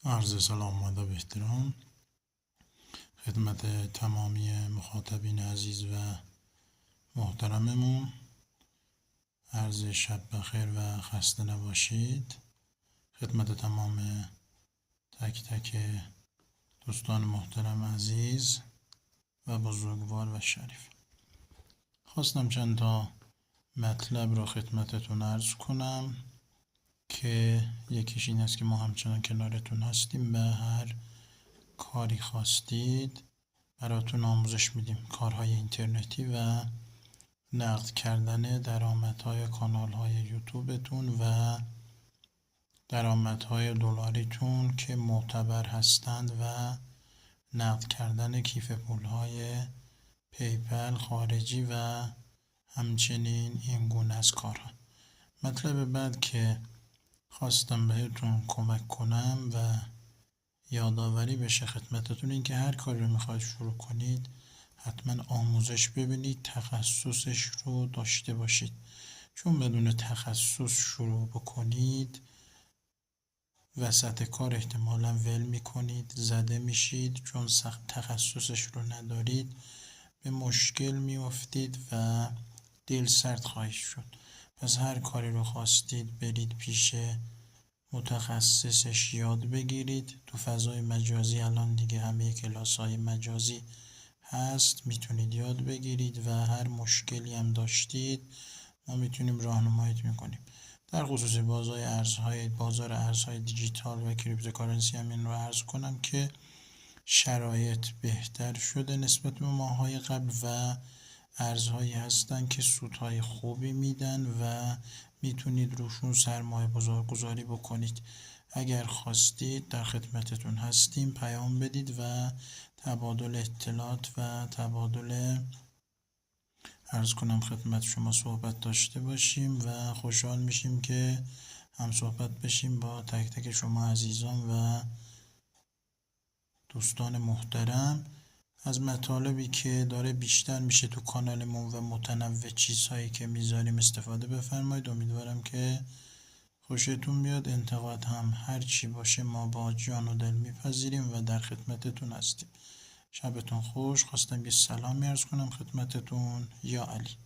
عرض سلام و ادب احترام خدمت تمامی مخاطبین عزیز و محترممون. عرض شب بخیر و خسته نباشید خدمت تمام تک تک دوستان محترم عزیز و بزرگوار و شریف. خواستم چند تا مطلب رو خدمتتون عرض کنم که یکیش این است که ما همچنان کنارتون هستیم، به هر کاری خواستید براتون آموزش میدیم. کارهای اینترنتی و نقد کردن درآمدهای کانالهای یوتیوبتون و درآمدهای دلاریتون که معتبر هستند و نقد کردن کیف پولهای پیپل خارجی و همچنین این گونه از کارها. مطلب بعد که خواستم بهتون کمک کنم و یادآوری بشه خدمتتون این که هر کاری رو میخواید شروع کنید حتما آموزش ببینید، تخصصش رو داشته باشید، چون بدون تخصص شروع بکنید وسط کار احتمالا ول میکنید، زده میشید، چون تخصصش رو ندارید به مشکل میافتید و دل سرد خواهید شد. پس هر کاری رو خواستید برید پیش متخصصش یاد بگیرید. تو فضای مجازی الان دیگه همه کلاس‌های مجازی هست، میتونید یاد بگیرید و هر مشکلی هم داشتید ما میتونیم راهنماییتون کنیم. در خصوص بازار ارزهای دیجیتال و کریپتوکارنسی هم این رو عرض کنم که شرایط بهتر شده نسبت به ماه‌های قبل و ارزهایی هستن که سودهای خوبی میدن و میتونید روشون سرمایه گذاری بکنید. اگر خواستید در خدمتتون هستیم، پیام بدید و تبادل اطلاعات و تبادل عرض کنم خدمت شما صحبت داشته باشیم و خوشحال میشیم که هم صحبت بشیم با تک تک شما عزیزان و دوستان محترم از مطالبی که داره بیشتر میشه تو کانالمون و متنوع چیزهایی که میذاریم استفاده بفرمایید. امیدوارم که خوشتون بیاد. انتقاد هم هر چی باشه ما با جان و دل میپذیریم و در خدمتتون هستیم. شبتون خوش. خواستم یه سلامی عرض کنم خدمتتون. یا علی.